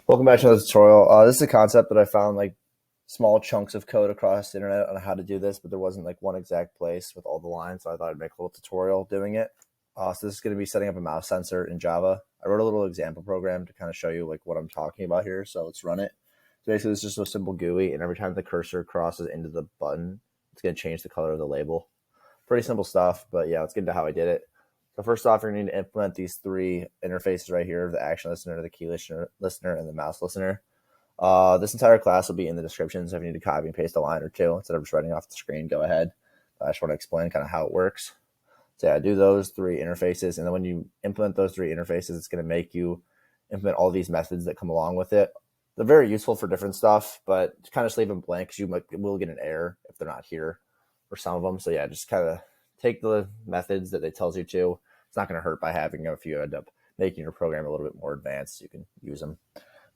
Welcome back to another tutorial. This is a concept that I found like small chunks of code across the internet on how to do this, but there wasn't like one exact place with all the lines, so I thought I'd make a little tutorial doing it. So this is going to be setting up a mouse sensor in Java. I wrote a little example program to kind of show you like what I'm talking about here, so let's run it. So basically it's just a simple GUI, and every time the cursor crosses into the button, it's going to change the color of the label. Pretty simple stuff, but yeah, let's get into how I did it. So first off, you're going to need to implement these three interfaces right here, the ActionListener, the KeyListener, and the MouseListener. This entire class will be in the description, so if you need to copy and paste a line or two instead of just writing off the screen, go ahead. I just want to explain kind of how it works. So yeah, do those three interfaces, and then when you implement those three interfaces, it's going to make you implement all these methods that come along with it. They're very useful for different stuff, but kind of just leave them blank because you will get an error if they're not here for some of them. So yeah, just kind of take the methods that it tells you to. It's not going to hurt by having them. If you end up making your program a little bit more advanced, you can use them.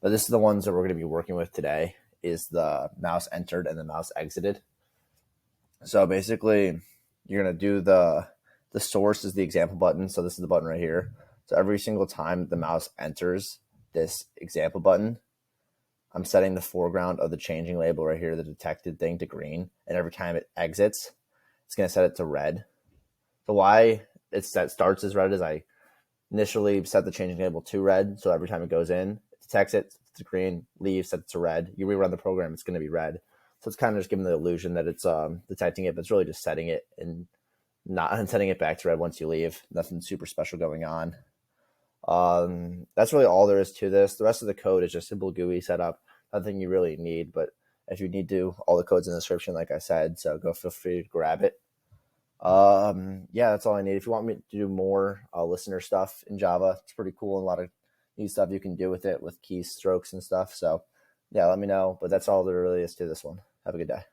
But this is the ones that we're going to be working with today, is the mouse entered and the mouse exited. So basically, you're going to do the source is the example button. So this is the button right here. So every single time the mouse enters this example button, I'm setting the foreground of the changing label right here, the detected thing, to green. And every time it exits, it's going to set it to red. So why it starts as red is I initially set the changing label to red. So every time it goes in, it detects it to green, leaves, set it to red. You rerun the program, it's going to be red. So it's kind of just giving the illusion that it's detecting it, but it's really just setting it and not setting it back to red once you leave. Nothing super special going on. That's really all there is to this. The rest of the code is just simple GUI setup. Nothing you really need, but if you need to, all the code's in the description, like I said, so go feel free to grab it. Yeah, that's all I need. If you want me to do more listener stuff in Java, it's pretty cool, and a lot of neat stuff you can do with it with keystrokes and stuff. So yeah, let me know, but that's all there really is to this one. Have a good day.